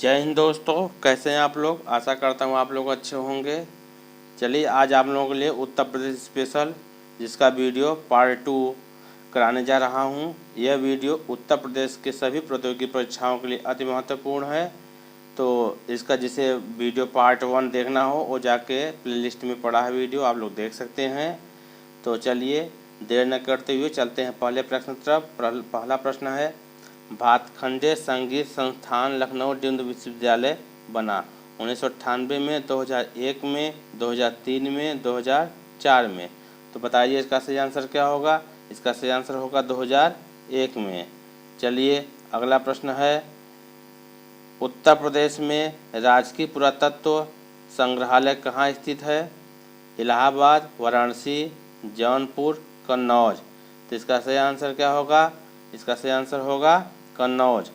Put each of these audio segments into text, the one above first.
जय हिंद दोस्तों, कैसे हैं आप लोग। आशा करता हूँ आप लोग अच्छे होंगे। चलिए आज आप लोगों के लिए उत्तर प्रदेश स्पेशल जिसका वीडियो पार्ट 2 कराने जा रहा हूँ। यह वीडियो उत्तर प्रदेश के सभी प्रतियोगी परीक्षाओं के लिए अति महत्वपूर्ण है। तो इसका जिसे वीडियो पार्ट 1 देखना हो वो जाके प्लेलिस्ट में पड़ा है वीडियो, आप लोग देख सकते हैं। तो चलिए देर न करते हुए चलते हैं पहले प्रश्न तरफ। पहला प्रश्न है, भातखंडे संगीत संस्थान लखनऊ डीम्ड विश्वविद्यालय बना 1998 में, 2001 में, 2003 में, 2004 में। तो बताइए इसका सही आंसर क्या होगा। इसका सही आंसर होगा 2001 में। चलिए अगला प्रश्न है, उत्तर प्रदेश में राजकीय पुरातत्व संग्रहालय कहाँ स्थित है। इलाहाबाद, वाराणसी, जौनपुर, कन्नौज। तो इसका सही आंसर क्या होगा। इसका सही आंसर होगा कन्नौज।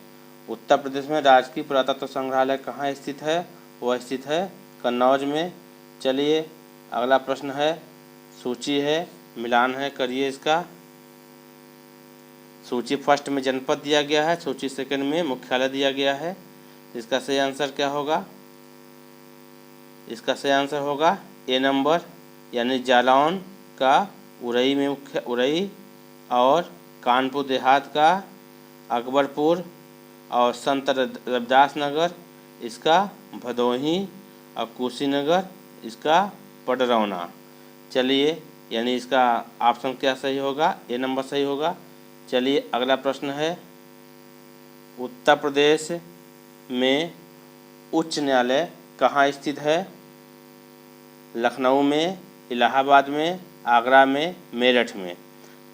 उत्तर प्रदेश में राजकीय पुरातत्व संग्रहालय कहाँ स्थित है, वह स्थित है कन्नौज में। चलिए अगला प्रश्न है, सूची है मिलान है करिए इसका। सूची फर्स्ट में जनपद दिया गया है, सूची सेकंड में मुख्यालय दिया गया है। इसका सही आंसर क्या होगा। इसका सही आंसर होगा ए नंबर, यानी जालौन का उरई में मुख्य उरई, और कानपुर देहात का अकबरपुर, और संत रविदास नगर इसका भदोही, और कुशीनगर इसका पडरौना। चलिए यानी इसका ऑप्शन क्या सही होगा, ए नंबर सही होगा। चलिए अगला प्रश्न है, उत्तर प्रदेश में उच्च न्यायालय कहाँ स्थित है। लखनऊ में, इलाहाबाद में, आगरा में, मेरठ में।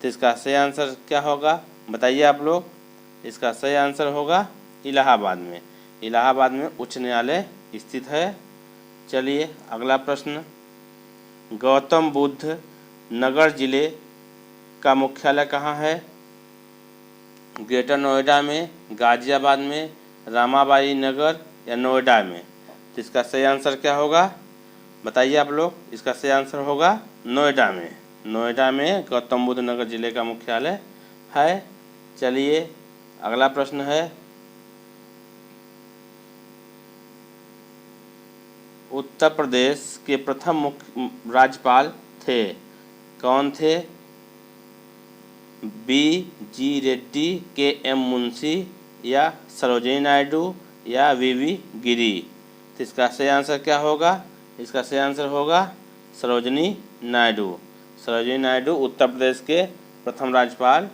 तो इसका सही आंसर क्या होगा बताइए आप लोग। इसका सही आंसर होगा इलाहाबाद में। इलाहाबाद में उच्च न्यायालय स्थित है। चलिए अगला प्रश्न, गौतम बुद्ध नगर जिले का मुख्यालय कहाँ है। ग्रेटर नोएडा में, गाजियाबाद में, रामाबाई नगर, या नोएडा में। तो इसका सही आंसर क्या होगा बताइए आप लोग। इसका सही आंसर होगा नोएडा में। नोएडा में गौतम बुद्ध नगर जिले का मुख्यालय है। चलिए अगला प्रश्न है, उत्तर प्रदेश के प्रथम मुख्य राज्यपाल थे, कौन थे। B.G. रेड्डी, K.M. मुंशी, या सरोजिनी नायडू, या V.V. गिरी। तो इसका सही आंसर क्या होगा। इसका सही आंसर होगा सरोजिनी नायडू। सरोजिनी नायडू उत्तर प्रदेश के प्रथम राज्यपाल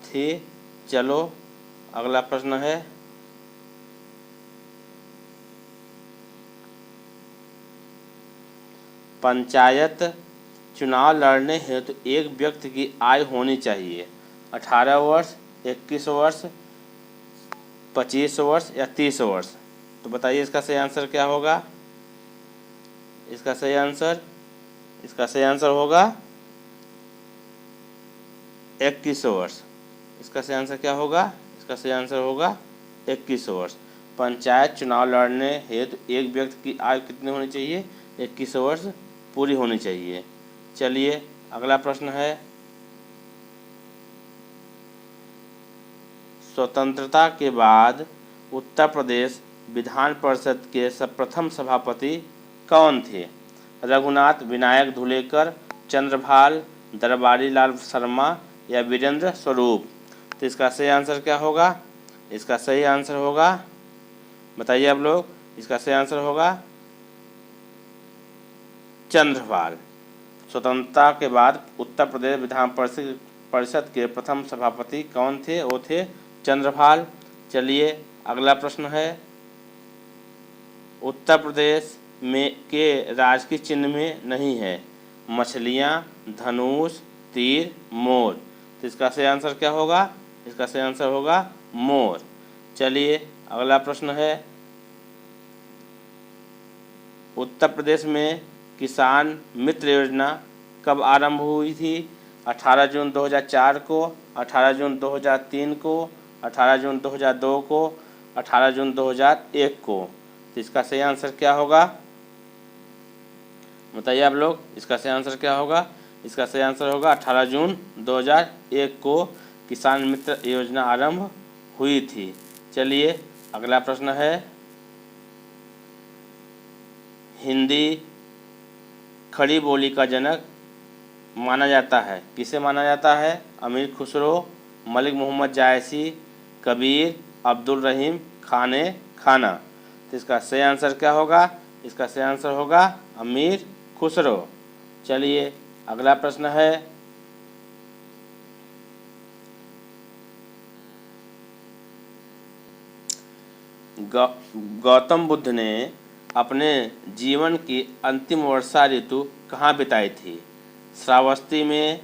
थे। चलो अगला प्रश्न है, पंचायत चुनाव लड़ने हेतु एक व्यक्ति की आयु होनी चाहिए 18 वर्ष, 21 वर्ष, 25 वर्ष, या 30 वर्ष। तो बताइए इसका सही आंसर क्या होगा। इसका सही आंसर होगा 21 वर्ष। इसका सही आंसर क्या होगा। इसका सही आंसर होगा 21 वर्ष। पंचायत चुनाव लड़ने हेतु एक व्यक्ति की आयु कितनी होनी चाहिए, 21 वर्ष पूरी होनी चाहिए। चलिए अगला प्रश्न है, स्वतंत्रता के बाद उत्तर प्रदेश विधान परिषद के प्रथम सभापति कौन थे। रघुनाथ विनायक धुलेकर, चंद्रभाल, दरबारी लाल शर्मा, या वीरेंद्र स्वरूप। तो इसका सही आंसर क्या होगा। इसका सही आंसर होगा बताइए आप लोग। इसका सही आंसर होगा चंद्रभाल। स्वतंत्रता के बाद उत्तर प्रदेश विधान परिषद के प्रथम सभापति कौन थे, वो थे चंद्रभाल। चलिए अगला प्रश्न है, उत्तर प्रदेश में के राजकीय चिन्ह में नहीं है मछलियाँ, धनुष, तीर, मोर। तो इसका सही आंसर क्या होगा। इसका सही आंसर होगा मोर। चलिए अगला प्रश्न है, उत्तर प्रदेश में किसान मित्र योजना कब आरंभ हुई थी। 18 जून 2004 को, 18 जून 2003 को, 18 जून 2002 को, 18 जून 2001 को। तो इसका सही आंसर क्या होगा बताइए आप लोग। इसका सही आंसर क्या होगा। इसका सही आंसर होगा 18 जून 2001 को किसान मित्र योजना आरंभ हुई थी। चलिए अगला प्रश्न है, हिंदी खड़ी बोली का जनक माना जाता है, किसे माना जाता है? अमीर खुसरो, मलिक मोहम्मद जायसी, कबीर, अब्दुल रहीम खाने खाना। तो इसका सही आंसर क्या होगा? इसका सही आंसर होगा अमीर खुसरो। चलिए अगला प्रश्न है, गौतम बुद्ध ने अपने जीवन की अंतिम वर्षा ऋतु कहाँ बिताई थी? श्रावस्ती में,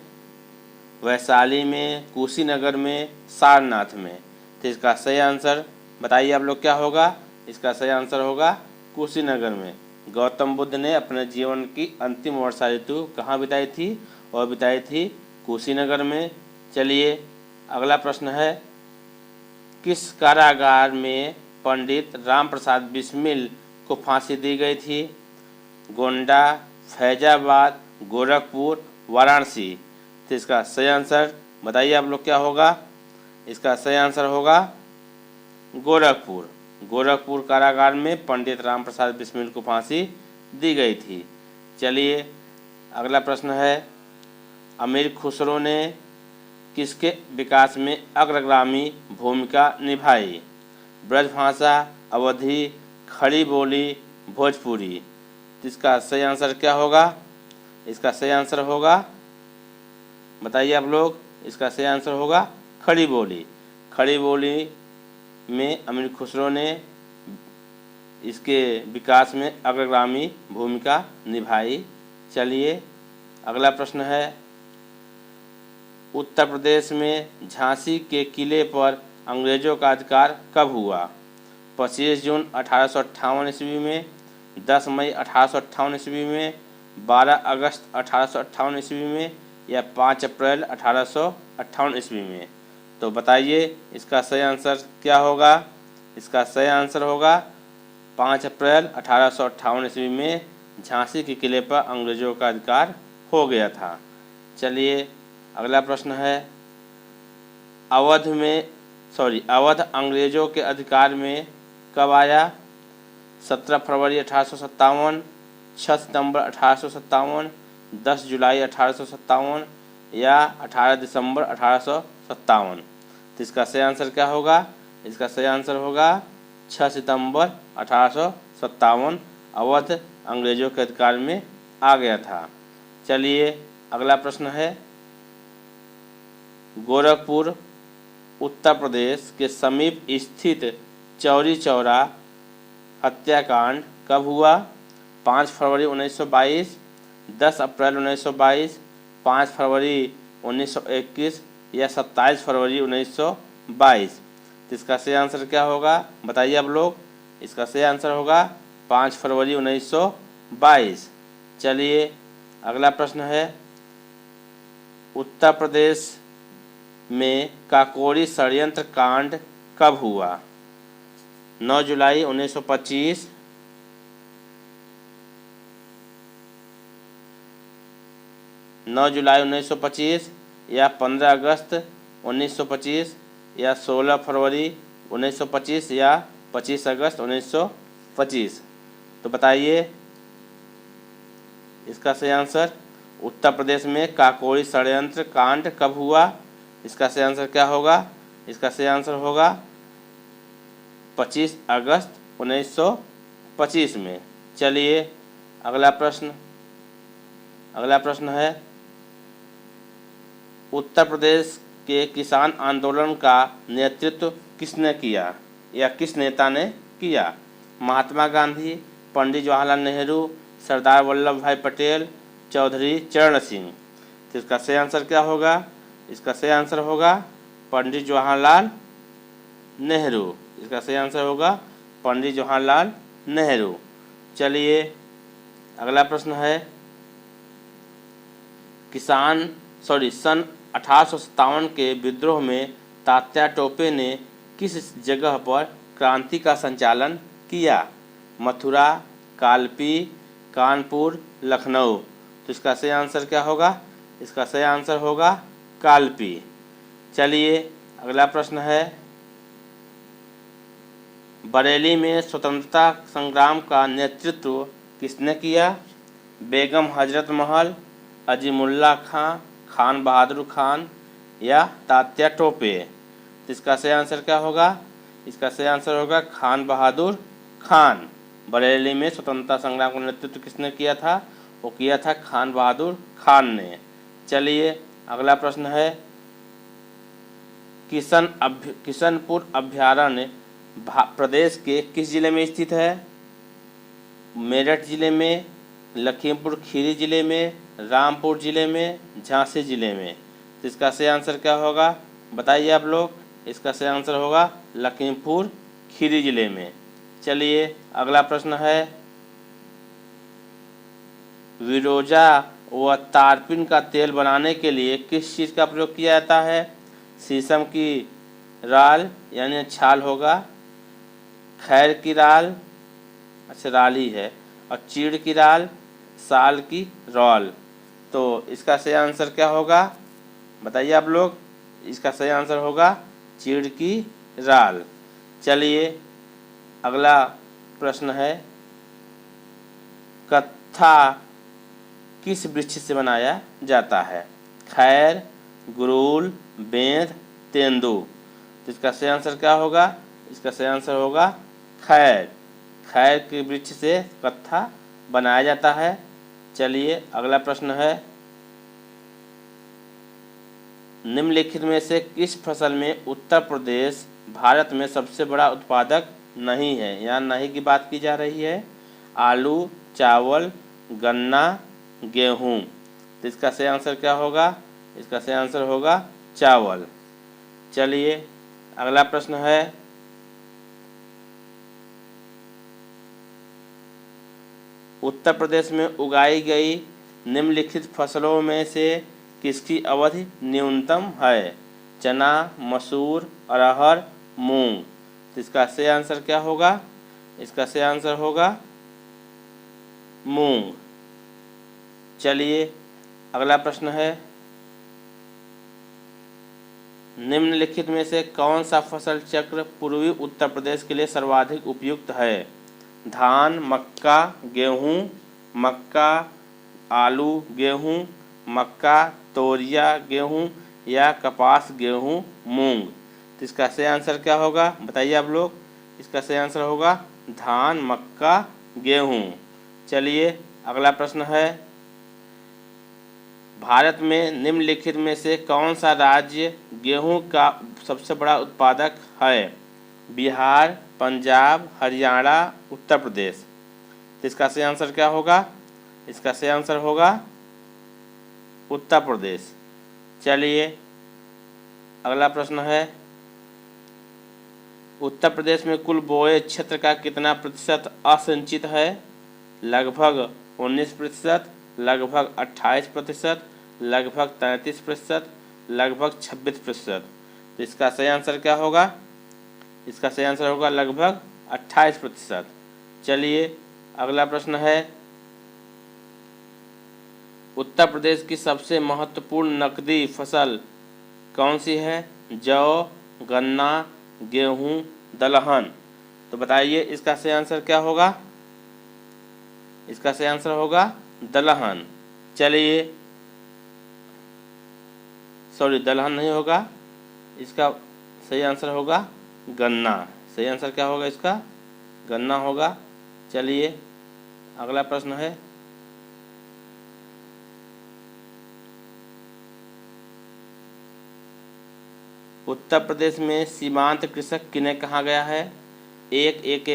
वैशाली में, कुशीनगर में, सारनाथ में। तो इसका सही आंसर बताइए आप लोग क्या होगा? इसका सही आंसर होगा कुशीनगर में। गौतम बुद्ध ने अपने जीवन की अंतिम वर्षा ऋतु कहाँ बिताई थी? और बिताई थी कुशीनगर में। चलिए अगला प्रश्न है, किस कारागार में पंडित राम प्रसाद बिस्मिल को फांसी दी गई थी? गोंडा, फैजाबाद, गोरखपुर, वाराणसी। तो इसका सही आंसर बताइए आप लोग क्या होगा? इसका सही आंसर होगा गोरखपुर। गोरखपुर कारागार में पंडित राम प्रसाद बिस्मिल को फांसी दी गई थी। चलिए अगला प्रश्न है, अमीर खुसरो ने किसके विकास में अग्रगामी भूमिका निभाई? ब्रजभाषा, अवधी, खड़ी बोली, भोजपुरी। इसका सही आंसर क्या होगा? इसका सही आंसर होगा, बताइए आप लोग। इसका सही आंसर होगा खड़ी बोली। खड़ी बोली में अमीर खुसरो ने इसके विकास में अग्रगामी भूमिका निभाई। चलिए अगला प्रश्न है, उत्तर प्रदेश में झांसी के किले पर अंग्रेज़ों का अधिकार कब हुआ? 25 जून 1858 ईस्वी में, 10 मई 1858 ईस्वी में, 12 अगस्त 1858 ईस्वी में, या 5 अप्रैल 1858 ईस्वी में। तो बताइए इसका सही आंसर क्या होगा? इसका सही आंसर होगा 5 अप्रैल 1858 ईस्वी में झांसी के किले पर अंग्रेज़ों का अधिकार हो गया था। चलिए अगला प्रश्न है, अवध अंग्रेज़ों के अधिकार में कब आया? 17 फरवरी 1857, 6 सितंबर 1857, 10 जुलाई 1857, या 18 दिसंबर 1857। तो इसका सही आंसर क्या होगा? इसका सही आंसर होगा 6 सितंबर 1857 अवध अंग्रेज़ों के अधिकार में आ गया था। चलिए अगला प्रश्न है, गोरखपुर उत्तर प्रदेश के समीप स्थित चौरी चौरा हत्याकांड कब हुआ? 5 फरवरी 1922, 10 अप्रैल 1922, 5 फरवरी 1921, या 27 फरवरी 1922। तो इसका सही आंसर क्या होगा? बताइए आप लोग। इसका सही आंसर होगा 5 फरवरी 1922। चलिए अगला प्रश्न है, उत्तर प्रदेश में काकोरी षड्यंत्र कांड कब हुआ? 9 जुलाई 1925, 9 जुलाई 1925, या 15 अगस्त 1925, या 16 फरवरी 1925, या 25 अगस्त 1925। तो बताइए इसका सही आंसर। उत्तर प्रदेश में काकोरी षड्यंत्र कांड कब हुआ? इसका सही आंसर क्या होगा? इसका सही आंसर होगा 25 अगस्त 1925 में। चलिए अगला प्रश्न है, उत्तर प्रदेश के किसान आंदोलन का नेतृत्व किसने किया या किस नेता ने किया? महात्मा गांधी, पंडित जवाहरलाल नेहरू, सरदार वल्लभ भाई पटेल, चौधरी चरण सिंह। तो इसका सही आंसर क्या होगा? इसका सही आंसर होगा पंडित जवाहरलाल नेहरू। इसका सही आंसर होगा पंडित जवाहरलाल नेहरू। चलिए अगला प्रश्न है, सन 1857 के विद्रोह में तात्या टोपे ने किस जगह पर क्रांति का संचालन किया? मथुरा, कालपी, कानपुर, लखनऊ। तो इसका सही आंसर क्या होगा? इसका सही आंसर होगा कालपी। चलिए अगला प्रश्न है, बरेली में स्वतंत्रता संग्राम का नेतृत्व किसने किया? बेगम हजरत महल, अजीमुल्ला खां, खान बहादुर खान या तात्या टोपे? तो इसका सही आंसर क्या होगा? इसका सही आंसर होगा खान बहादुर खान। बरेली में स्वतंत्रता संग्राम का नेतृत्व किसने किया था? वो किया था खान बहादुर खान ने। चलिए अगला प्रश्न है, किशनपुर अभ्यारण्य प्रदेश के किस जिले में स्थित है? मेरठ जिले में, लखीमपुर खीरी जिले में, रामपुर जिले में, झांसी जिले में? तो इसका सही आंसर क्या होगा बताइए आप लोग। इसका सही आंसर होगा लखीमपुर खीरी जिले में। चलिए अगला प्रश्न है, विरोजा व तारपीन का तेल बनाने के लिए किस चीज़ का प्रयोग किया जाता है? शीशम की राल यानी छाल होगा, खैर की राल, अच्छा राल ही है, और चीड़ की राल, साल की रॉल? तो इसका सही आंसर क्या होगा बताइए आप लोग। इसका सही आंसर होगा चीड़ की राल। चलिए अगला प्रश्न है, कत्था किस वृक्ष से बनाया जाता है? खैर, गुरूल, बेंध, तेंदू? तो इसका सही आंसर क्या होगा? इसका सही आंसर होगा खैर। खैर के वृक्ष से कत्था बनाया जाता है। चलिए अगला प्रश्न है, निम्नलिखित में से किस फसल में उत्तर प्रदेश भारत में सबसे बड़ा उत्पादक नहीं है? यहाँ नहीं की बात की जा रही है। आलू, चावल, गन्ना, गेहूँ? तो इसका सही आंसर क्या होगा? इसका सही आंसर होगा चावल। चलिए अगला प्रश्न है, उत्तर प्रदेश में उगाई गई निम्नलिखित फसलों में से किसकी अवधि न्यूनतम है? चना, मसूर, अरहर, मूंग? तो इसका सही आंसर क्या होगा? इसका सही आंसर होगा मूंग। चलिए अगला प्रश्न है, निम्नलिखित में से कौन सा फसल चक्र पूर्वी उत्तर प्रदेश के लिए सर्वाधिक उपयुक्त है? धान, मक्का, गेहूँ, मक्का, आलू, गेहूँ, मक्का, तोरिया, गेहूँ या कपास, गेहूँ, मूंग? तो इसका सही आंसर क्या होगा बताइए आप लोग। इसका सही आंसर होगा धान, मक्का, गेहूँ। चलिए अगला प्रश्न है, भारत में निम्नलिखित में से कौन सा राज्य गेहूं का सबसे बड़ा उत्पादक है? बिहार, पंजाब, हरियाणा, उत्तर प्रदेश? तो इसका सही आंसर क्या होगा? इसका सही आंसर होगा उत्तर प्रदेश। चलिए अगला प्रश्न है, उत्तर प्रदेश में कुल बोए क्षेत्र का कितना प्रतिशत असिंचित है? लगभग 19%, लगभग 28%, लगभग 33%, लगभग 26%? तो इसका सही आंसर क्या होगा? इसका सही आंसर होगा लगभग 28%। चलिए अगला प्रश्न है, उत्तर प्रदेश की सबसे महत्वपूर्ण नकदी फसल कौन सी है? जौ, गन्ना, गेहूँ, दलहन? तो बताइए इसका सही आंसर क्या होगा? इसका सही आंसर होगा दलहन। चलिए सॉरी दलहन नहीं होगा, इसका सही आंसर होगा गन्ना। सही आंसर क्या होगा इसका? गन्ना होगा। चलिए अगला प्रश्न है, उत्तर प्रदेश में सीमांत कृषक किन्हें कहा गया है? एक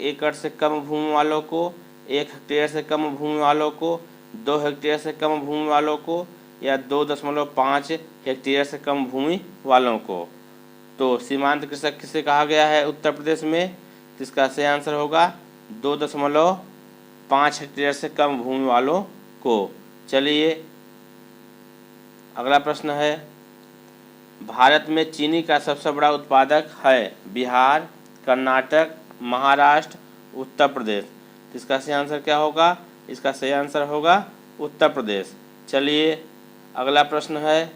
एकड़ से कम भूमि वालों को, 1 हेक्टेयर से कम भूमि वालों को, 2 हेक्टेयर से कम भूमि वालों को या 2.5 हेक्टेयर से कम भूमि वालों को? तो सीमांत कृषक किसे कहा गया है उत्तर प्रदेश में? इसका सही आंसर होगा 2.5 हेक्टेयर से कम भूमि वालों को। चलिए अगला प्रश्न है, भारत में चीनी का सबसे बड़ा उत्पादक है? बिहार, कर्नाटक, महाराष्ट्र, उत्तर प्रदेश? इसका सही आंसर क्या होगा? इसका सही आंसर होगा उत्तर प्रदेश। चलिए अगला प्रश्न है,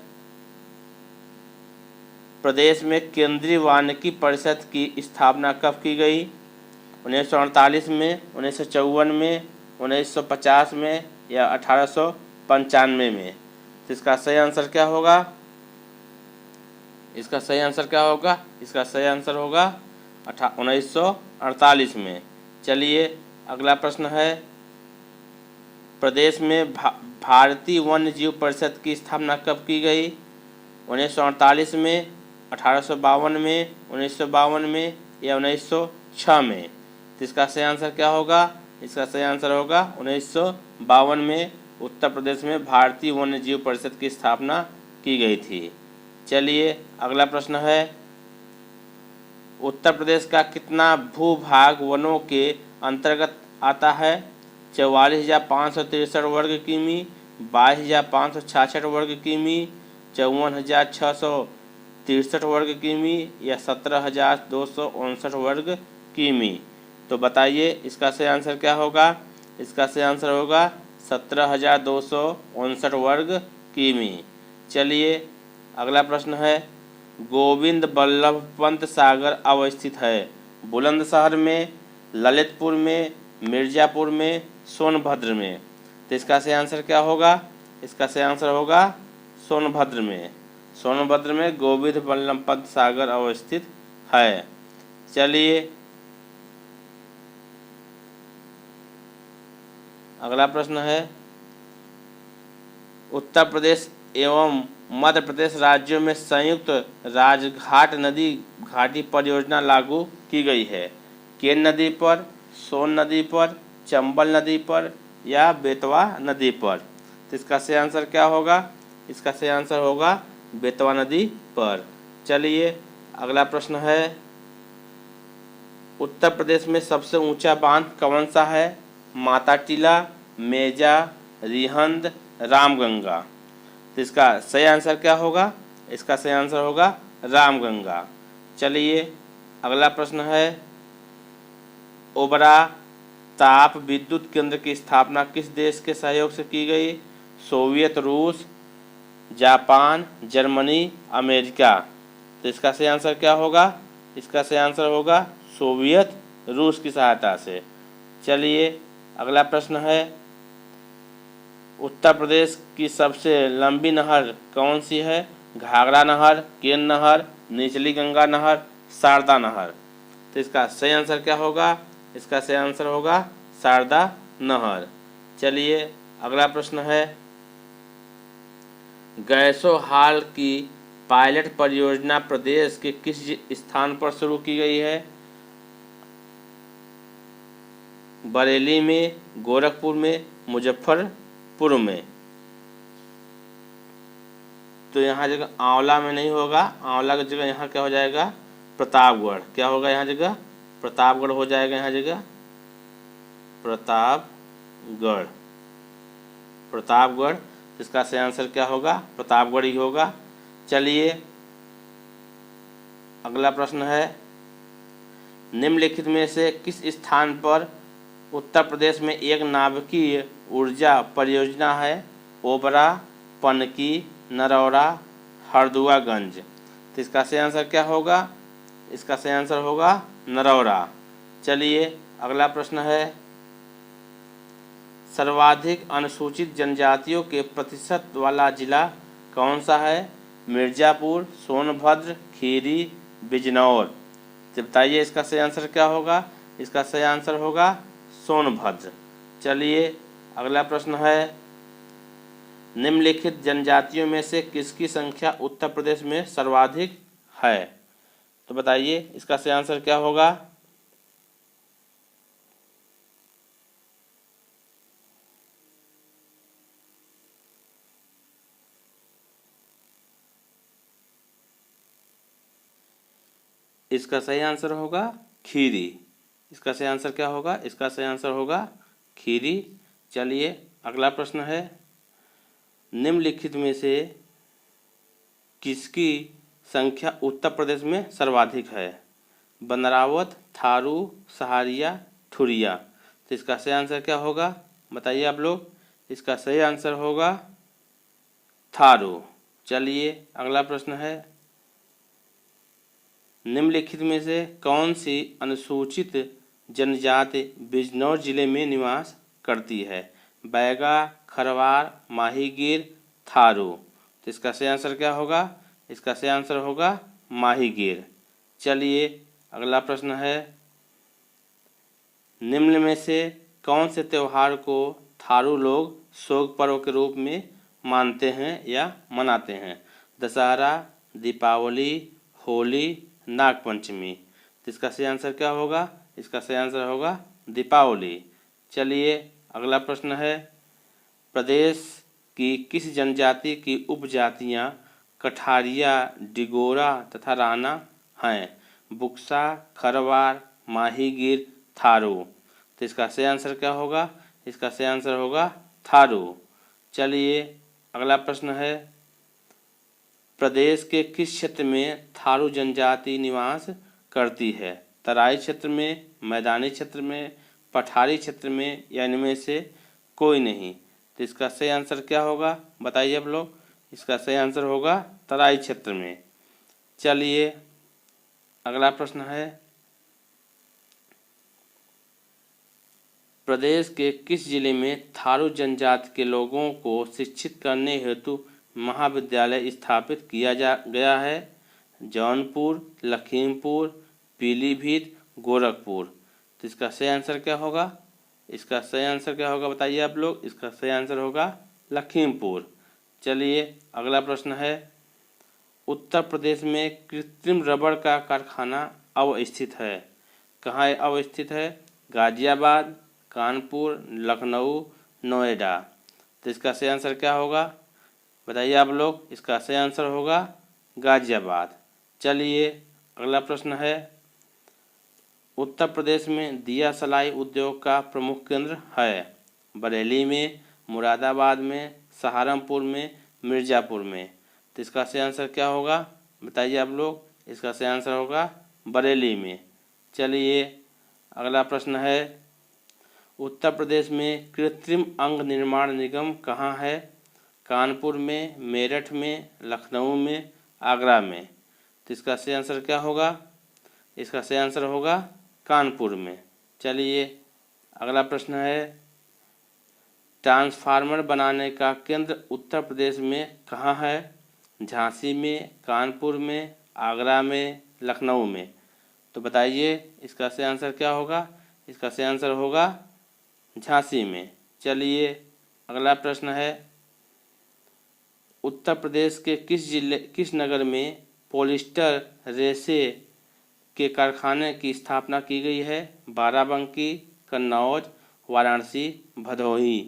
प्रदेश में केंद्रीय वानिकी परिषद की स्थापना कब की गई? 1948 में, 1954 में, 1950 में या 1895 में? तो इसका सही आंसर क्या होगा? इसका सही आंसर क्या होगा? इसका सही आंसर होगा 1948 में। चलिए अगला प्रश्न है, प्रदेश में भारतीय वन्य जीव परिषद की स्थापना कब की गई? 1948 में, 1852 में, 1952 में या 1906 में? तो इसका सही आंसर क्या होगा? इसका सही आंसर होगा 1952 में उत्तर प्रदेश में भारतीय वन्य जीव परिषद की स्थापना की गई थी। चलिए अगला प्रश्न है, उत्तर प्रदेश का कितना भूभाग वनों के अंतर्गत आता है? 44,563 वर्ग किमी, 22,566 वर्ग किमी, 54,663 वर्ग किमी या 17,259 वर्ग किमी? तो बताइए इसका सही आंसर क्या होगा? इसका सही आंसर होगा 17,259 वर्ग किमी। चलिए अगला प्रश्न है, गोविंद बल्लभ पंत सागर अवस्थित है? बुलंदशहर में, ललितपुर में, मिर्ज़ापुर में, सोनभद्र में? तो इसका सही आंसर क्या होगा? इसका सही आंसर होगा सोनभद्र में। सोनभद्र में गोविंद बल्लभ पंत सागर अवस्थित है। चलिए अगला प्रश्न है, उत्तर प्रदेश एवं मध्य प्रदेश राज्यों में संयुक्त राजघाट नदी घाटी परियोजना लागू की गई है? केन नदी पर, सोन नदी पर, चंबल नदी पर या बेतवा नदी पर? तो इसका सही आंसर क्या होगा? इसका सही आंसर होगा बेतवा नदी पर। चलिए अगला प्रश्न है, उत्तर प्रदेश में सबसे ऊंचा बांध कौन सा है? माता टीला, मेजा, रिहंद, रामगंगा? तो इसका सही आंसर क्या होगा? इसका सही आंसर होगा रामगंगा। चलिए अगला प्रश्न है, ओबरा ताप विद्युत केंद्र की स्थापना किस देश के सहयोग से की गई? सोवियत रूस, जापान, जर्मनी, अमेरिका? तो इसका सही आंसर क्या होगा? इसका सही आंसर होगा सोवियत रूस की सहायता से। चलिए अगला प्रश्न है, उत्तर प्रदेश की सबसे लंबी नहर कौन सी है? घाघरा नहर, केन नहर, निचली गंगा नहर, शारदा नहर? तो इसका सही आंसर क्या होगा? इसका सही आंसर होगा शारदा नहर। चलिए अगला प्रश्न है, गैसो हाल की पायलट परियोजना प्रदेश के किस स्थान पर शुरू की गई है? बरेली में, गोरखपुर में, मुजफ्फरपुर में? तो यहाँ जगह आंवला में नहीं होगा, आंवला की जगह यहाँ क्या हो जाएगा? प्रतापगढ़। क्या होगा यहाँ जगह? प्रतापगढ़ हो जाएगा यहाँ जगह, प्रतापगढ़। प्रतापगढ़, इसका सही आंसर क्या होगा? प्रतापगढ़ ही होगा। चलिए अगला प्रश्न है, निम्नलिखित में से किस स्थान पर उत्तर प्रदेश में एक नाभिकीय ऊर्जा परियोजना है? ओबरा, पनकी, नरौरा, हरदुआगंज? तो इसका सही आंसर क्या होगा? इसका सही आंसर होगा नरौरा। चलिए अगला प्रश्न है, सर्वाधिक अनुसूचित जनजातियों के प्रतिशत वाला जिला कौन सा है? मिर्ज़ापुर, सोनभद्र, खीरी, बिजनौर? तो बताइए इसका सही आंसर क्या होगा? इसका सही आंसर होगा सोनभद्र। चलिए अगला प्रश्न है, निम्नलिखित जनजातियों में से किसकी संख्या उत्तर प्रदेश में सर्वाधिक है? तो बताइए इसका सही आंसर क्या होगा? इसका सही आंसर होगा खीरी। इसका सही आंसर क्या होगा? इसका सही आंसर होगा खीरी। चलिए अगला प्रश्न है, निम्नलिखित में से किसकी संख्या उत्तर प्रदेश में सर्वाधिक है? बनरावत, थारू, सहारिया, ठुरिया? तो इसका सही आंसर क्या होगा? बताइए आप लोग। इसका सही आंसर होगा थारू। चलिए अगला प्रश्न है, निम्नलिखित में से कौन सी अनुसूचित जनजाति बिजनौर जिले में निवास करती है? बैगा, खरवार, माहीगीर, थारू। तो इसका सही आंसर क्या होगा? इसका सही आंसर होगा माहीगीर। चलिए अगला प्रश्न है, निम्न में से कौन से त्यौहार को थारू लोग शोक पर्व के रूप में मानते हैं या मनाते हैं? दशहरा, दीपावली, होली, नागपंचमी। तो इसका सही आंसर क्या होगा? इसका सही आंसर होगा दीपावली। चलिए अगला प्रश्न है, प्रदेश की किस जनजाति की उपजातियां कठारिया, डिगोरा तथा राणा हैं? बुक्सा, खरवार, माहीगीर, थारू। तो इसका सही आंसर क्या होगा? इसका सही आंसर होगा थारू। चलिए अगला प्रश्न है, प्रदेश के किस क्षेत्र में थारू जनजाति निवास करती है? तराई क्षेत्र में, मैदानी क्षेत्र में, पठारी क्षेत्र में या इनमें से कोई नहीं? तो इसका सही आंसर क्या होगा बताइए आप लोग? इसका सही आंसर होगा तराई क्षेत्र में। चलिए अगला प्रश्न है, प्रदेश के किस जिले में थारू जनजाति के लोगों को शिक्षित करने हेतु महाविद्यालय स्थापित किया गया है? जौनपुर, लखीमपुर, पीलीभीत, गोरखपुर। तो इसका सही आंसर क्या होगा? इसका सही आंसर क्या होगा बताइए आप लोग? इसका सही आंसर होगा लखीमपुर। चलिए अगला प्रश्न है, उत्तर प्रदेश में कृत्रिम रबड़ का कारखाना अवस्थित है? कहाँ अवस्थित है? गाजियाबाद, कानपुर, लखनऊ, नोएडा। तो इसका सही आंसर क्या होगा बताइए आप लोग? इसका सही आंसर होगा गाजियाबाद। चलिए अगला प्रश्न है, उत्तर प्रदेश में दिया सलाई उद्योग का प्रमुख केंद्र है? बरेली में, मुरादाबाद में, सहारनपुर में, मिर्ज़ापुर में। तो इसका सही आंसर क्या होगा बताइए आप लोग? इसका सही आंसर होगा बरेली में। चलिए अगला प्रश्न है, उत्तर प्रदेश में कृत्रिम अंग निर्माण निगम कहाँ है? कानपुर में, मेरठ में, लखनऊ में, आगरा में। तो इसका सही आंसर क्या होगा? इसका सही आंसर होगा कानपुर में। चलिए अगला प्रश्न है, ट्रांसफार्मर बनाने का केंद्र उत्तर प्रदेश में कहाँ है? झांसी में, कानपुर में, आगरा में, लखनऊ में। तो बताइए इसका सही आंसर क्या होगा? इसका सही आंसर होगा झांसी में। चलिए अगला प्रश्न है, उत्तर प्रदेश के किस नगर में पॉलिस्टर रेशे के कारखाने की स्थापना की गई है? बाराबंकी, कन्नौज, वाराणसी, भदोही।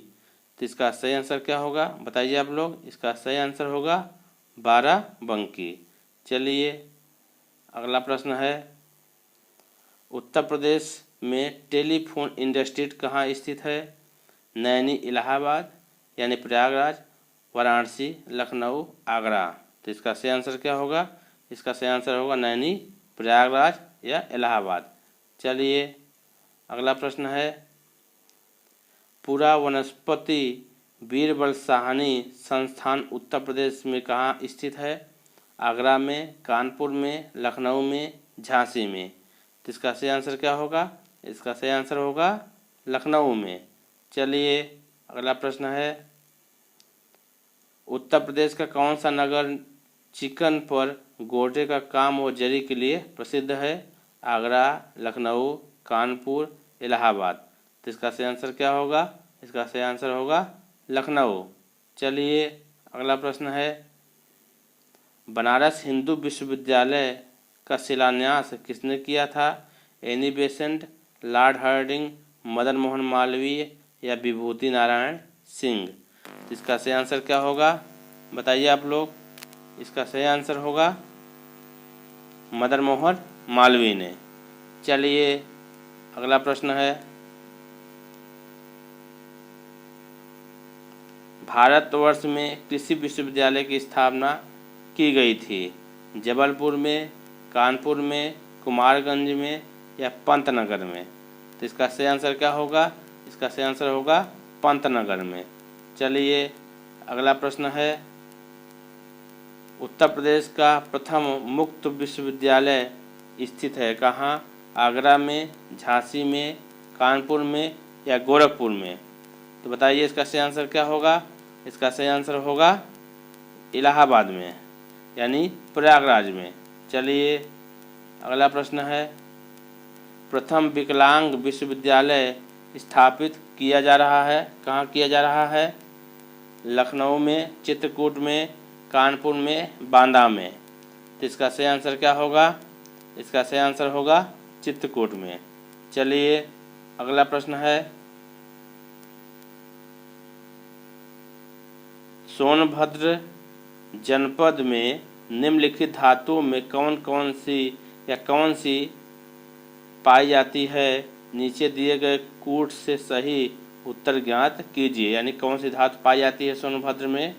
तो इसका सही आंसर क्या होगा बताइए आप लोग? इसका सही आंसर होगा बाराबंकी। चलिए अगला प्रश्न है, उत्तर प्रदेश में टेलीफोन इंडस्ट्री कहाँ स्थित है? नैनी, इलाहाबाद यानी प्रयागराज, वाराणसी, लखनऊ, आगरा। तो इसका सही आंसर क्या होगा? इसका सही आंसर होगा नैनी, प्रयागराज या इलाहाबाद। चलिए अगला प्रश्न है, पुरा वनस्पति बीरबल साहनी संस्थान उत्तर प्रदेश में कहाँ स्थित है? आगरा में, कानपुर में, लखनऊ में, झांसी में। तो इसका सही आंसर क्या होगा? इसका सही आंसर होगा लखनऊ में। चलिए अगला प्रश्न है, उत्तर प्रदेश का कौन सा नगर चिकन पर गोटे का काम और जरी के लिए प्रसिद्ध है? आगरा, लखनऊ, कानपुर, इलाहाबाद। तो इसका सही आंसर क्या होगा? इसका सही आंसर होगा लखनऊ। चलिए अगला प्रश्न है, बनारस हिंदू विश्वविद्यालय का शिलान्यास किसने किया था? Annie Besant, Lord Hardinge, Madan Mohan Malviya या विभूति नारायण सिंह। तो इसका सही आंसर क्या होगा बताइए आप लोग? इसका सही आंसर होगा मदन मोहन मालवीय ने। चलिए अगला प्रश्न है, भारतवर्ष में कृषि विश्वविद्यालय की स्थापना की गई थी? जबलपुर में, कानपुर में, कुमारगंज में या पंतनगर में। तो इसका सही आंसर क्या होगा? इसका सही आंसर होगा पंतनगर में। चलिए अगला प्रश्न है, उत्तर प्रदेश का प्रथम मुक्त विश्वविद्यालय स्थित है? कहाँ? आगरा में, झांसी में, कानपुर में या गोरखपुर में? तो बताइए इसका सही आंसर क्या होगा? इसका सही आंसर होगा इलाहाबाद में, यानी प्रयागराज में। चलिए अगला प्रश्न है, प्रथम विकलांग विश्वविद्यालय स्थापित किया जा रहा है? कहाँ किया जा रहा है? लखनऊ में, चित्रकूट में, कानपुर में, बांदा में? तो इसका सही आंसर क्या होगा? इसका सही आंसर होगा चित्रकूट में। चलिए अगला प्रश्न है, सोनभद्र जनपद में निम्नलिखित धातुओं में कौन सी पाई जाती है? नीचे दिए गए कूट से सही उत्तर ज्ञात कीजिए। यानी कौन सी धातु पाई जाती है सोनभद्र में?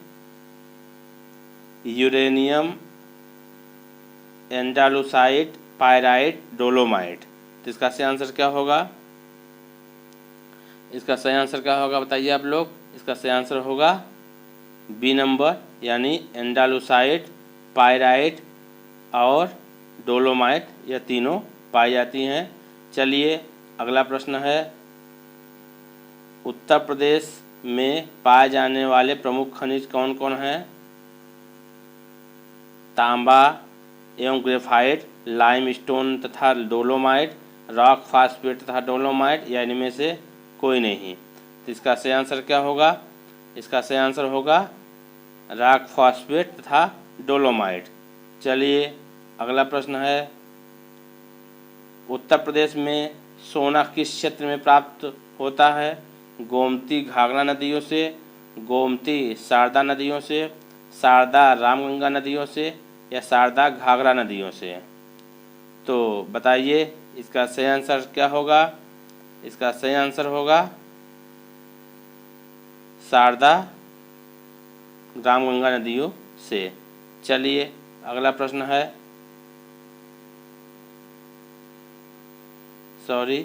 Uranium, andalusite, pyrite, dolomite. तो इसका सही आंसर क्या होगा? इसका सही आंसर क्या होगा बताइए आप लोग? इसका सही आंसर होगा बी नंबर, यानी एंडालुसाइट, पायराइट और डोलोमाइट, यह तीनों पाई जाती हैं। चलिए अगला प्रश्न है, उत्तर प्रदेश में पाए जाने वाले प्रमुख खनिज कौन कौन हैं? तांबा एवं ग्रेफाइट, लाइमस्टोन तथा डोलोमाइट, रॉक फास्फेट तथा डोलोमाइट, या इनमें से कोई नहीं? तो इसका सही आंसर क्या होगा? इसका सही आंसर होगा रॉक फास्फेट तथा डोलोमाइट। चलिए अगला प्रश्न है, उत्तर प्रदेश में सोना किस क्षेत्र में प्राप्त होता है? गोमती घाघरा नदियों से, गोमती शारदा नदियों से, शारदा रामगंगा नदियों से या शारदा घाघरा नदियों से? तो बताइए इसका सही आंसर क्या होगा? इसका सही आंसर होगा शारदा रामगंगा नदियों से। चलिए अगला प्रश्न है, सॉरी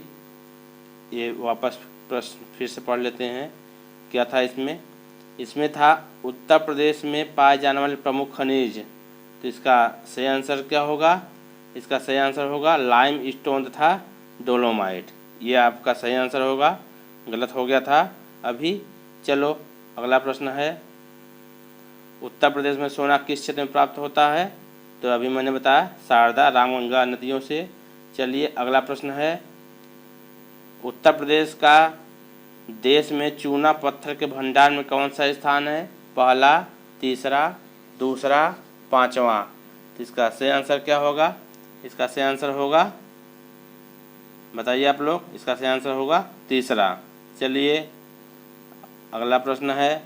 ये वापस प्रश्न फिर से पढ़ लेते हैं। क्या था इसमें? इसमें था उत्तर प्रदेश में पाए जाने वाले प्रमुख खनिज। तो इसका सही आंसर क्या होगा? इसका सही आंसर होगा लाइम स्टोन तथा डोलोमाइट। ये आपका सही आंसर होगा, गलत हो गया था अभी। चलो अगला प्रश्न है, उत्तर प्रदेश में सोना किस क्षेत्र में प्राप्त होता है? तो अभी मैंने बताया शारदा रामगंगा नदियों से। चलिए अगला प्रश्न है, उत्तर प्रदेश का देश में चूना पत्थर के भंडार में कौन सा स्थान है? पहला, तीसरा, दूसरा, पांचवा? तो इसका सही आंसर क्या होगा? इसका सही आंसर होगा, बताइए आप लोग, इसका सही आंसर होगा तीसरा। चलिए अगला प्रश्न है,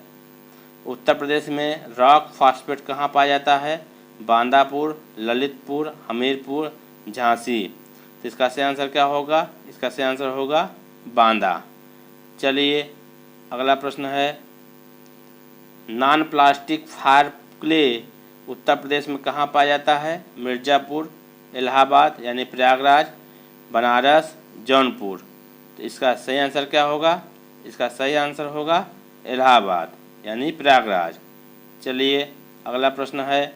उत्तर प्रदेश में रॉक फास्फेट कहाँ पाया जाता है? बांदापुर, ललितपुर, हमीरपुर, झांसी? तो इसका सही आंसर क्या होगा? इसका सही आंसर होगा बांदा। चलिए अगला प्रश्न है, non plastic fire clay Uttar Pradesh में कहाँ पाया जाता है? मिर्ज़ापुर, इलाहाबाद यानी प्रयागराज, बनारस, जौनपुर? तो इसका सही आंसर क्या होगा? इसका सही आंसर होगा इलाहाबाद यानी प्रयागराज। चलिए अगला प्रश्न है,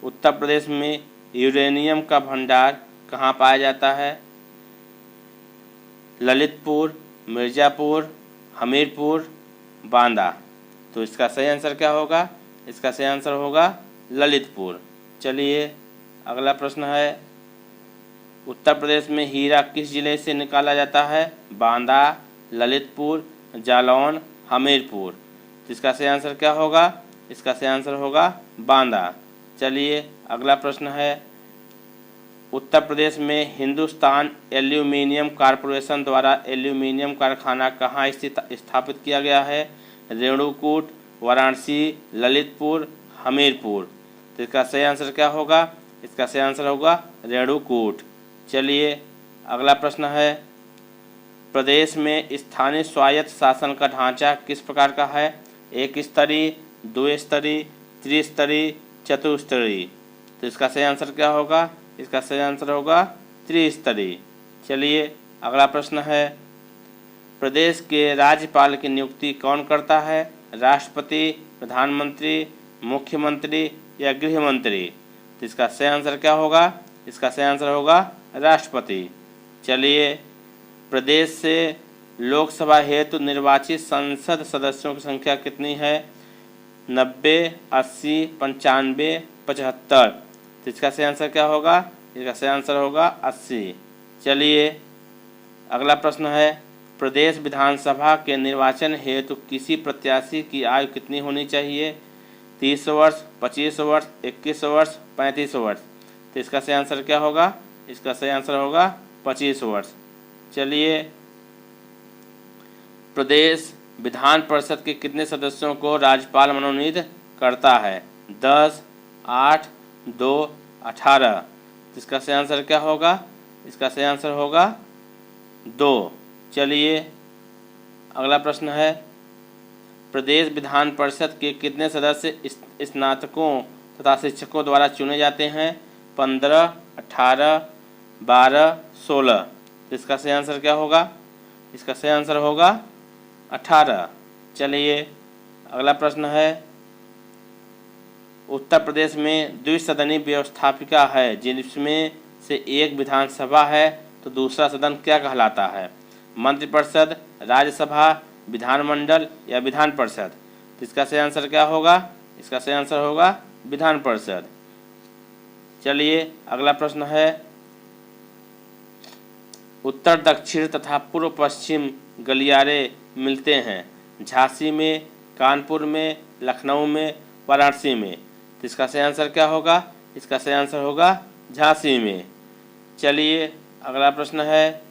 उत्तर प्रदेश में यूरेनियम का भंडार कहाँ पाया जाता है? ललितपुर, मिर्ज़ापुर, हमीरपुर, बांदा? तो इसका सही आंसर क्या होगा? इसका सही आंसर होगा ललितपुर। चलिए अगला प्रश्न है, उत्तर प्रदेश में हीरा किस जिले से निकाला जाता है? बांदा, ललितपुर, जालौन, हमीरपुर? तो इसका सही आंसर क्या होगा? इसका सही आंसर होगा बांदा। चलिए अगला प्रश्न है, उत्तर प्रदेश में हिंदुस्तान एल्यूमीनियम कॉरपोरेशन द्वारा एल्यूमीनियम कारखाना कहाँ स्थापित किया गया है? रेणुकूट, वाराणसी, ललितपुर, हमीरपुर? तो इसका सही आंसर क्या होगा? इसका सही आंसर होगा रेणुकूट। चलिए अगला प्रश्न है, प्रदेश में स्थानीय स्वायत्त शासन का ढांचा किस प्रकार का है? एक स्तरीय, दो स्तरीय, त्रिस्तरीय, चतुस्तरीय? तो इसका सही आंसर क्या होगा? इसका सही आंसर होगा त्रिस्तरीय। चलिए अगला प्रश्न है, प्रदेश के राज्यपाल की नियुक्ति कौन करता है? राष्ट्रपति, प्रधानमंत्री, मुख्यमंत्री या गृह मंत्री? तो इसका सही आंसर क्या होगा? इसका सही आंसर होगा राष्ट्रपति। चलिए, प्रदेश से लोकसभा हेतु निर्वाचित संसद सदस्यों की संख्या कितनी है? 90, 80, 95, 75। तो इसका सही आंसर क्या होगा? इसका सही आंसर होगा 80। चलिए, अगला प्रश्न है, प्रदेश विधानसभा के निर्वाचन हेतु किसी प्रत्याशी की आयु कितनी होनी चाहिए? 30 वर्ष, 25 वर्ष, 21 वर्ष, 35 वर्ष। तो इसका सही आंसर क्या होगा? इसका सही आंसर होगा 25 वर्ष। चलिए, प्रदेश विधान परिषद के कितने सदस्यों को राज्यपाल मनोनीत करता है? 10, 8, 2, 18। तो इसका सही आंसर क्या होगा? इसका सही आंसर होगा 2। चलिए, अगला प्रश्न है, प्रदेश विधान परिषद के कितने सदस्य स्नातकों तथा शिक्षकों द्वारा चुने जाते हैं? 15, 18, 12, 16। तो इसका सही आंसर क्या होगा? इसका सही आंसर होगा 18। चलिए, अगला प्रश्न है, उत्तर प्रदेश में द्विसदनी व्यवस्थापिका है जिसमें से एक विधानसभा है, तो दूसरा सदन क्या कहलाता है? मंत्रिपरिषद, राज्यसभा, विधानमंडल या विधान परिषद। तो इसका सही आंसर क्या होगा? इसका सही आंसर होगा विधान परिषद। चलिए, अगला प्रश्न है, उत्तर दक्षिण तथा पूर्व पश्चिम गलियारे मिलते हैं झांसी में, कानपुर में, लखनऊ में, वाराणसी में। तो इसका सही आंसर क्या होगा? इसका सही आंसर होगा झांसी में। चलिए, अगला प्रश्न है,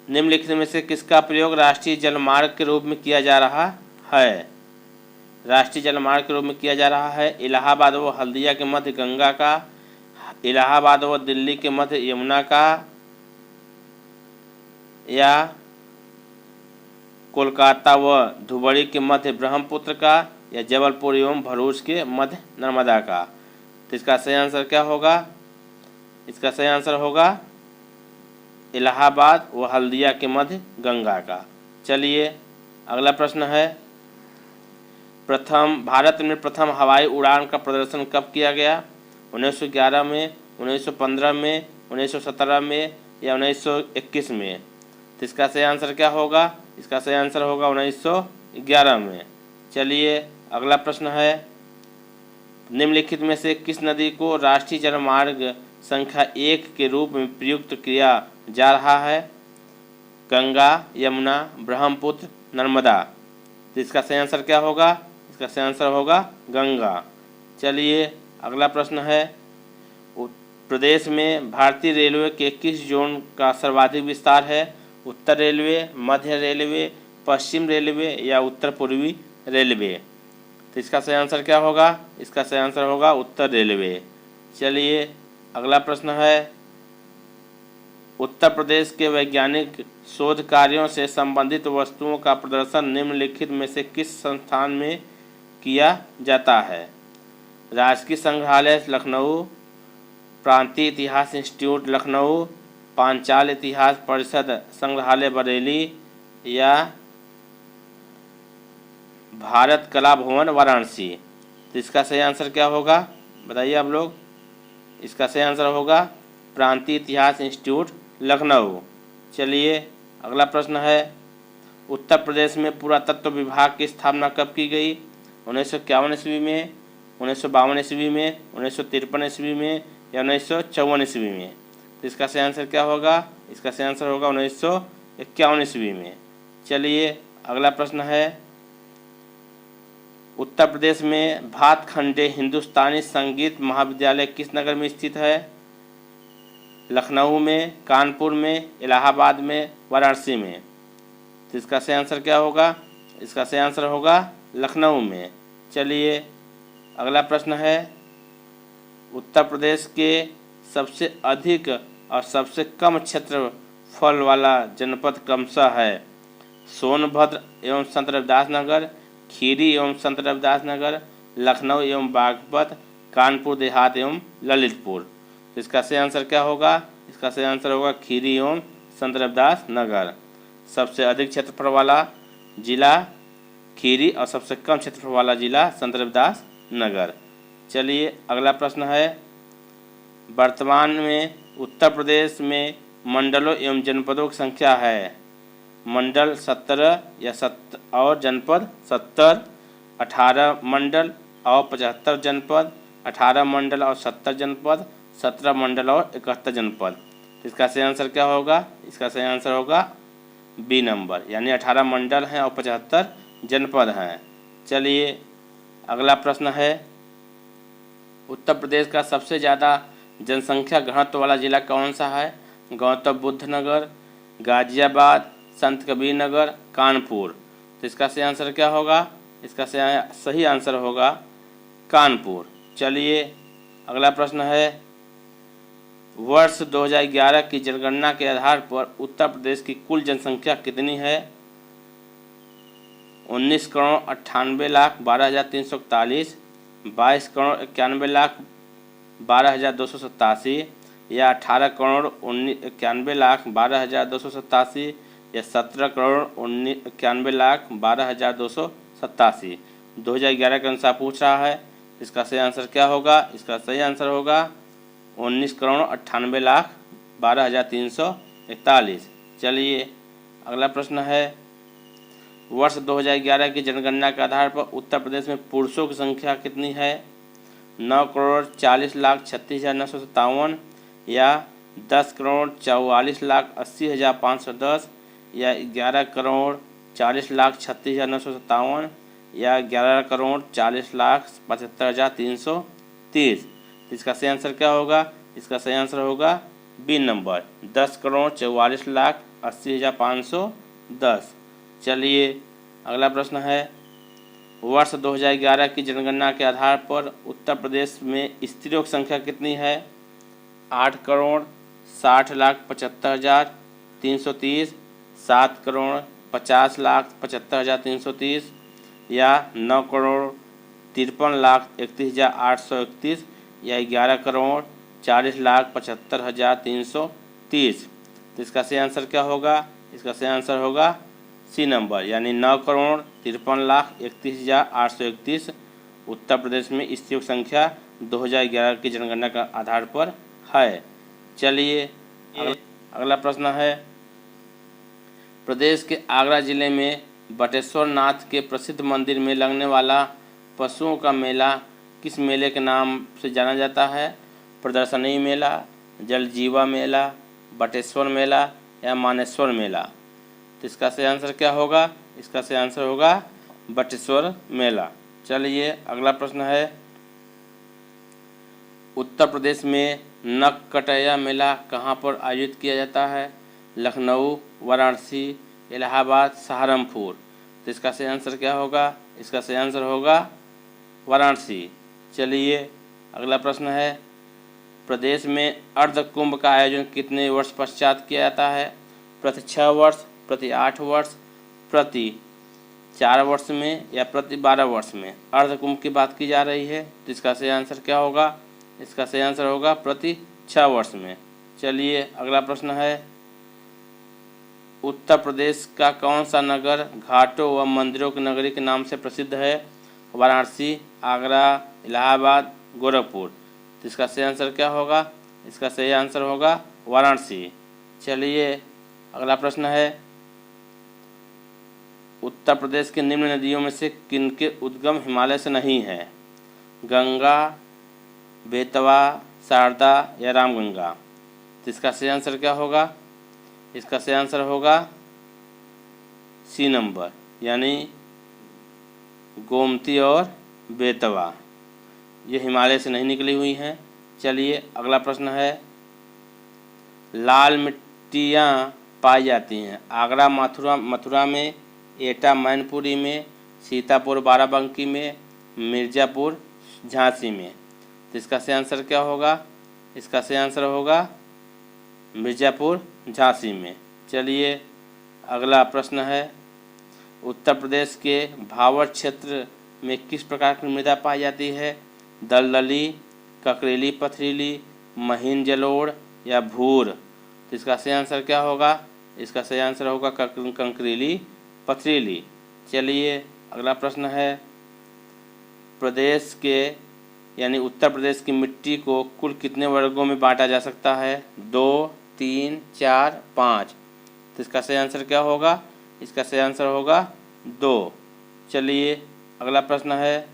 निम्नलिखित में से किसका प्रयोग राष्ट्रीय जलमार्ग के रूप में किया जा रहा है? राष्ट्रीय जलमार्ग के रूप में किया जा रहा है इलाहाबाद व हल्दिया के मध्य गंगा का, इलाहाबाद व दिल्ली के मध्य यमुना का, या कोलकाता व धुबरी के मध्य ब्रह्मपुत्र का, या जबलपुर एवं भरूच के मध्य नर्मदा का। तो इसका सही आंसर क्या होगा? इसका सही आंसर होगा इलाहाबाद व हल्दिया के मध्य गंगा का। चलिए, अगला प्रश्न है, भारत में प्रथम हवाई उड़ान का प्रदर्शन कब किया गया? 1911 में, 1915 में, 1917 में या 1921 में। तो इसका सही आंसर क्या होगा? इसका सही आंसर होगा 1911 में। चलिए, अगला प्रश्न है, निम्नलिखित में से किस नदी को राष्ट्रीय जलमार्ग संख्या 1 के रूप में प्रयुक्त किया जा रहा है? गंगा, यमुना, ब्रह्मपुत्र, नर्मदा। तो इसका सही आंसर क्या होगा? इसका सही आंसर होगा गंगा। चलिए, अगला प्रश्न है, प्रदेश में भारतीय रेलवे के किस जोन का सर्वाधिक विस्तार है? उत्तर रेलवे, मध्य रेलवे, पश्चिम रेलवे या उत्तर पूर्वी रेलवे। तो इसका सही आंसर क्या होगा? इसका सही आंसर होगा उत्तर रेलवे। चलिए, अगला प्रश्न है, उत्तर प्रदेश के वैज्ञानिक शोध कार्यों से संबंधित वस्तुओं का प्रदर्शन निम्नलिखित में से किस संस्थान में किया जाता है? राजकीय संग्रहालय लखनऊ, प्रांतीय इतिहास इंस्टीट्यूट लखनऊ, पांचाल इतिहास परिषद संग्रहालय बरेली या भारत कला भवन वाराणसी। तो इसका सही आंसर क्या होगा? बताइए आप लोग। इसका सही आंसर होगा प्रांतीय इतिहास इंस्टीट्यूट लखनऊ। चलिए, अगला प्रश्न है, उत्तर प्रदेश में पुरातत्व विभाग की स्थापना कब की गई? 1951 ईस्वी में, 1952 ईस्वी में, 1953 ईस्वी में या 1954 ईस्वी में। तो इसका सही आंसर क्या होगा? इसका सही आंसर होगा 1951 ईस्वी में। चलिए, अगला प्रश्न है, उत्तर प्रदेश में भातखंडे हिंदुस्तानी संगीत महाविद्यालय किस नगर में स्थित है? लखनऊ में, कानपुर में, इलाहाबाद में, वाराणसी में। तो इसका सही आंसर क्या होगा? इसका सही आंसर होगा लखनऊ में। चलिए, अगला प्रश्न है, उत्तर प्रदेश के सबसे अधिक और सबसे कम क्षेत्रफल वाला जनपद कौन सा है? सोनभद्र एवं संत रविदास नगर, खीरी एवं संत रविदास नगर, लखनऊ एवं बागपत, कानपुर देहात एवं ललितपुर। तो इसका सही आंसर क्या होगा? इसका सही आंसर होगा खीरी एवं संत रविदास नगर। सबसे अधिक क्षेत्रफल वाला जिला खीरी और सबसे कम क्षेत्रफल वाला जिला संत रविदास नगर। चलिए, अगला प्रश्न है, वर्तमान में उत्तर प्रदेश में मंडलों एवं जनपदों की संख्या है। मंडल 17 और जनपद 70, 18 मंडल और 75 जनपद, 18 मंडल और 70 जनपद, 17 मंडल और 71 जनपद। तो इसका सही आंसर क्या होगा? इसका सही आंसर होगा बी नंबर, यानी 18 मंडल हैं और 75 जनपद हैं। चलिए अगला प्रश्न है, उत्तर प्रदेश का सबसे ज़्यादा जनसंख्या घनत्व वाला जिला कौन सा है? गौतम बुद्ध नगर, गाजियाबाद, संत कबीर नगर, कानपुर। तो इसका सही आंसर क्या होगा? इसका सही आंसर होगा कानपुर। चलिए अगला प्रश्न है, वर्ष 2011 की जनगणना के आधार पर उत्तर प्रदेश की कुल जनसंख्या कितनी है? 19,98,12,341, 22,91,12,287 या 18,91,12,287 या 17,91,12,287। 2011 के अनुसार पूछ रहा है, इसका सही आंसर क्या होगा? इसका सही आंसर होगा 19,98,12,341। चलिए अगला प्रश्न है, वर्ष 2011 की जनगणना के आधार पर उत्तर प्रदेश में पुरुषों की संख्या कितनी है? 9,40,36,957 या 10,44,80,510 या 11,40,36,957 या 11,40,75,330। इसका सही आंसर क्या होगा? इसका सही आंसर होगा बी नंबर, 10,44,80,510। चलिए अगला प्रश्न है, वर्ष 2011 की जनगणना के आधार पर उत्तर प्रदेश में स्त्रियों की संख्या कितनी है? 8,60,75,330, 7,50,75,330 या 9,53,31,831 या 11,40,75,330। तो इसका सही आंसर क्या होगा? इसका सही आंसर होगा सी नंबर, यानी 9,53,31,831 उत्तर प्रदेश में स्त्रियों की संख्या 2011 की जनगणना के आधार पर है। चलिए अगला प्रश्न है, प्रदेश के आगरा जिले में बटेश्वर नाथ के प्रसिद्ध मंदिर में लगने वाला पशुओं का मेला किस मेले के नाम से जाना जाता है? प्रदर्शनी मेला, जलजीवा मेला, बटेश्वर मेला या मानेश्वर मेला। तो इसका सही आंसर क्या होगा? इसका सही आंसर होगा बटेश्वर मेला। चलिए अगला प्रश्न है, उत्तर प्रदेश में नक्कटैया मेला कहाँ पर आयोजित किया जाता है? लखनऊ, वाराणसी, इलाहाबाद, सहारनपुर। तो इसका सही आंसर क्या होगा? इसका सही आंसर होगा वाराणसी। चलिए अगला प्रश्न है, प्रदेश में अर्ध कुंभ का आयोजन कितने वर्ष पश्चात किया जाता है? प्रति 6 वर्ष, प्रति 8 वर्ष, प्रति 4 वर्ष में या प्रति 12 वर्ष में अर्ध कुंभ की बात की जा रही है। तो इसका सही आंसर क्या होगा? इसका सही आंसर होगा प्रति 6 वर्ष में। चलिए अगला प्रश्न है, उत्तर प्रदेश का कौन सा नगर घाटों व मंदिरों की नगरी के नाम से प्रसिद्ध है? वाराणसी, आगरा, इलाहाबाद, गोरखपुर। तो इसका सही आंसर क्या होगा? इसका सही आंसर होगा वाराणसी। चलिए अगला प्रश्न है, उत्तर प्रदेश के निम्न नदियों में से किनके उद्गम हिमालय से नहीं है? गंगा, बेतवा, शारदा या रामगंगा। तो इसका सही आंसर क्या होगा? इसका सही आंसर होगा सी नंबर, यानी गोमती और बेतवा, ये हिमालय से नहीं निकली हुई हैं। चलिए अगला प्रश्न है, लाल मिट्टियाँ पाई जाती हैं आगरा, मथुरा में, एटा मैनपुरी में, सीतापुर बाराबंकी में, मिर्ज़ापुर झांसी में। तो इसका सही आंसर क्या होगा? इसका सही आंसर होगा मिर्ज़ापुर झांसी में। चलिए अगला प्रश्न है, उत्तर प्रदेश के भावर क्षेत्र में किस प्रकार की मृदा पाई जाती है? दलदली, ककरीली पथरीली, महीन जलोढ़ या भूर। तो इसका सही आंसर क्या होगा? इसका सही आंसर होगा कंकरीली पथरीली। चलिए अगला प्रश्न है, प्रदेश के यानी उत्तर प्रदेश की मिट्टी को कुल कितने वर्गों में बांटा जा सकता है? 2, 3, 4, 5। तो इसका सही आंसर क्या होगा? इसका सही आंसर होगा 2। चलिए अगला प्रश्न है,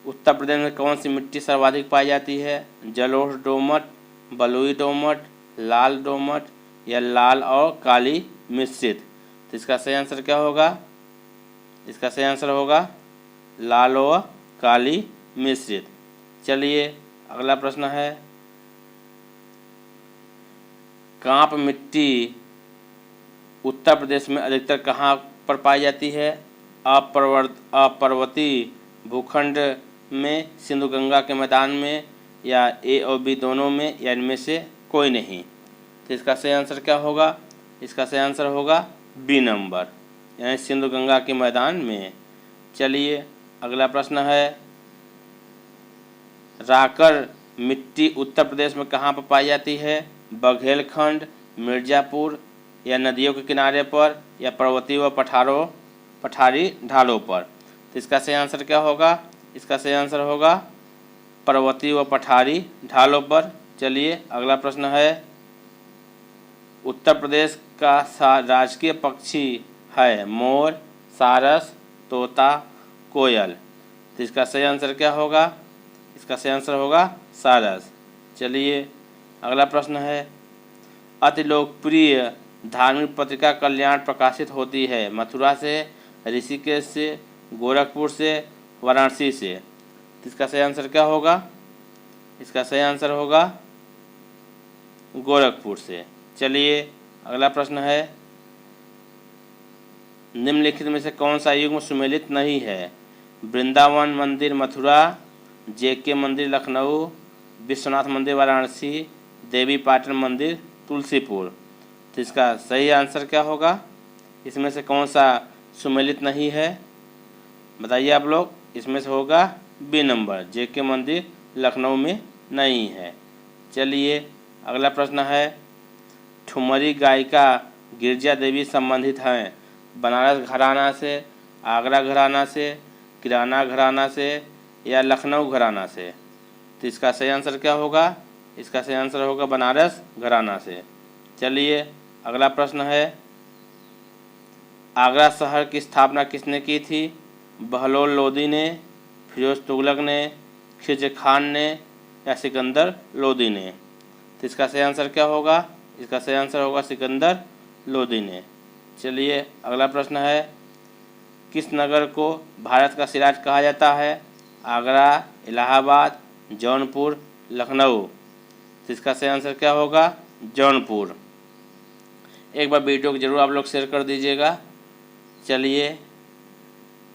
उत्तर प्रदेश में कौन सी मिट्टी सर्वाधिक पाई जाती है? जलोढ़ दोमट, बलुई दोमट, लाल दोमट या लाल और काली मिश्रित? तो इसका सही आंसर क्या होगा? इसका सही आंसर होगा लाल और काली मिश्रित। चलिए अगला प्रश्न है, कांप मिट्टी उत्तर प्रदेश में अधिकतर कहाँ पर पाई जाती है? अपर्वतीय भूखंड में, सिंधु गंगा के मैदान में, या ए और बी दोनों में, या इनमें से कोई नहीं? तो इसका सही आंसर क्या होगा? इसका सही आंसर होगा बी नंबर, यानी सिंधु गंगा के मैदान में। चलिए अगला प्रश्न है, राकर मिट्टी उत्तर प्रदेश में कहाँ पर पाई जाती है? बघेलखंड, मिर्ज़ापुर या नदियों के किनारे पर, या पर्वतीय व पठारी ढालों पर? तो इसका सही आंसर क्या होगा? इसका सही आंसर होगा पर्वतीय व पठारी ढालों पर। चलिए अगला प्रश्न है, उत्तर प्रदेश का राजकीय पक्षी है मोर, सारस, तोता, कोयल? तो इसका सही आंसर क्या होगा? इसका सही आंसर होगा सारस। चलिए अगला प्रश्न है, अति लोकप्रिय धार्मिक पत्रिका कल्याण प्रकाशित होती है मथुरा से, ऋषिकेश से, गोरखपुर से, वाराणसी से? तो इसका सही आंसर क्या होगा? इसका सही आंसर होगा गोरखपुर से। चलिए अगला प्रश्न है, निम्नलिखित में से कौन सा युग्म सुमेलित नहीं है? वृंदावन मंदिर मथुरा, JK मंदिर लखनऊ, विश्वनाथ मंदिर वाराणसी, देवी पाटन मंदिर तुलसीपुर? तो इसका सही आंसर क्या होगा? इसमें से कौन सा सुमेलित नहीं है? बताइए आप लोग। इसमें से होगा बी नंबर, JK मंदिर लखनऊ में नहीं है। चलिए अगला प्रश्न है, ठुमरी गायिका गिरजा देवी संबंधित हैं बनारस घराना से, आगरा घराना से, किराना घराना से या लखनऊ घराना से? तो इसका सही आंसर क्या होगा? इसका सही आंसर होगा बनारस घराना से। चलिए अगला प्रश्न है, आगरा शहर की स्थापना किसने की थी? बहलोल लोदी ने, फिरोज तुगलक ने, खिज़र खान ने या सिकंदर लोदी ने? तो इसका सही आंसर क्या होगा? इसका सही आंसर होगा सिकंदर लोदी ने। चलिए अगला प्रश्न है, किस नगर को भारत का सिराज कहा जाता है? आगरा, इलाहाबाद, जौनपुर, लखनऊ? तो इसका सही आंसर क्या होगा? जौनपुर। एक बार वीडियो को जरूर आप लोग शेयर कर दीजिएगा। चलिए,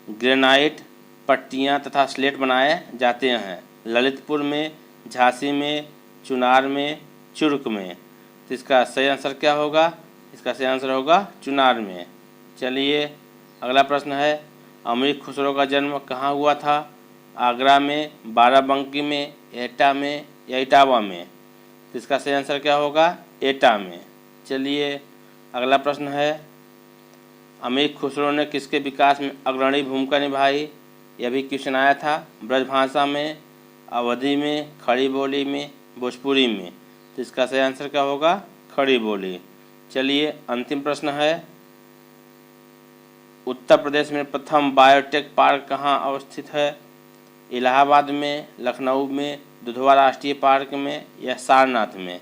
ग्रेनाइट पट्टियाँ तथा स्लेट बनाए जाते हैं ललितपुर में, झांसी में, चुनार में, चुर्क में? तो इसका सही आंसर क्या होगा? इसका सही आंसर होगा चुनार में। चलिए अगला प्रश्न है, अमीर खुसरो का जन्म कहाँ हुआ था? आगरा में, बाराबंकी में, एटा में या इटावा में? तो इसका सही आंसर क्या होगा? एटा में। चलिए अगला प्रश्न है, अमीर खुसरो ने किसके विकास में अग्रणी भूमिका निभाई? यह भी क्वेश्चन आया था। ब्रजभाषा में, अवधी में, खड़ी बोली में, भोजपुरी में? तो इसका सही आंसर क्या होगा? खड़ी बोली। चलिए अंतिम प्रश्न है, उत्तर प्रदेश में प्रथम बायोटेक पार्क कहाँ अवस्थित है? इलाहाबाद में, लखनऊ में, दुधवा राष्ट्रीय पार्क में या सारनाथ में?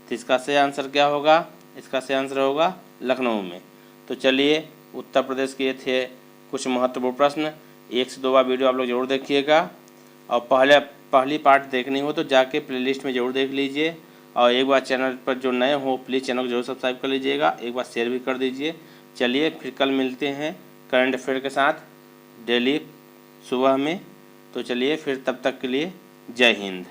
तो इसका सही आंसर क्या होगा? इसका सही आंसर होगा लखनऊ में। तो चलिए, उत्तर प्रदेश के थे कुछ महत्वपूर्ण प्रश्न। 1 से 2 बार वीडियो आप लोग जरूर देखिएगा, और पहली पार्ट देखनी हो तो जाके प्लेलिस्ट में ज़रूर देख लीजिए, और एक बार चैनल पर जो नए हो प्लीज़ चैनल को जरूर सब्सक्राइब कर लीजिएगा, एक बार शेयर भी कर दीजिए। चलिए फिर कल मिलते हैं करंट अफेयर के साथ डेली सुबह में। तो चलिए फिर, तब तक के लिए जय हिंद।